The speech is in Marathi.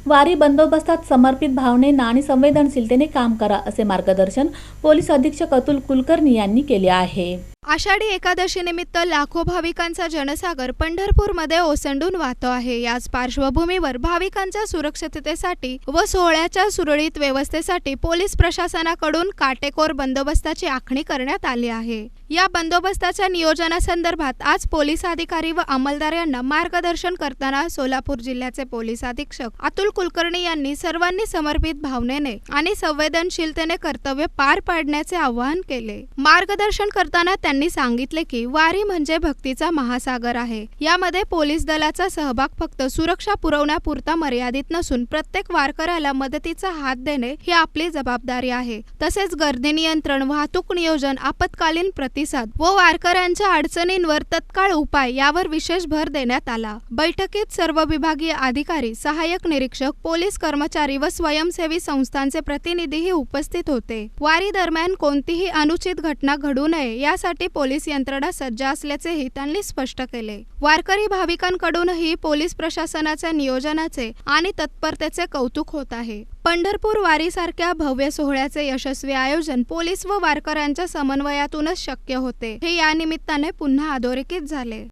वारी बंदोबस्तात समर्पित भावनेने आणि संवेदनशीलतेने काम करा असे मार्गदर्शन पोलीस अधीक्षक अतुल कुलकर्णी यांनी केले आहे। आषाढी एकादशी निमित्त लाखो भाविकांचा जनसागर पंढरपूरमध्ये ओसंडून वाहतो आहे। याच पार्श्वभूमीवर भाविकांच्या सुरक्षिततेसाठी व सोहळ्याच्या सुरळीत व्यवस्थेसाठी पोलीस प्रशासनाकडून काटेकोर बंदोबस्ताची आखणी करण्यात आली आहे। या बंदोबस्ताच्या नियोजनासंदर्भात आज पोलीस अधिकारी व अंमलदार यांना मार्गदर्शन करताना सोलापूर जिल्ह्याचे पोलीस अधीक्षक अतुल कुलकर्णी यांनी सर्वांनी समर्पित भावनेने आणि संवेदनशीलतेने कर्तव्य पार पाडण्याचे आवाहन केले। मार्गदर्शन करताना त्यांनी सांगितले की वारी म्हणजे भक्तीचा महासागर आहे। यामध्ये पोलीस दलाचा सहभाग फक्त सुरक्षा पुरवण्यापुरता मर्यादित नसून प्रत्येक वारकऱ्याला मदतीचा हात देणे ही आपली जबाबदारी आहे। तसेच गर्दी नियंत्रण, वाहतूक नियोजन, आपत्कालीन प्रतिसाद व वारकऱ्यांच्या अडचणींवर तत्काळ उपाय यावर विशेष भर देण्यात आला। बैठकीत सर्व विभागीय अधिकारी, सहाय्यक निरीक्षक, पोलीस कर्मचारी व स्वयंसेवी संस्थांचे प्रतिनिधीही उपस्थित होते। वारी दरम्यान कोणतीही अनुचित घटना घडू नये यासाठी पोलीस यंत्रणा सज्ज असल्याचेही त्यांनी स्पष्ट केले। वारकरी भाविकांकडूनही पोलीस प्रशासनाच्या नियोजनाचे आणि तत्परतेचे कौतुक होत आहे। पंढरपूर वारीसारख्या भव्य सोहळ्याचे यशस्वी आयोजन पोलीस व वारकऱ्यांच्या समन्वयातूनच शक्य होते, हे या निमित्ताने पुन्हा अधोरेखित झाले।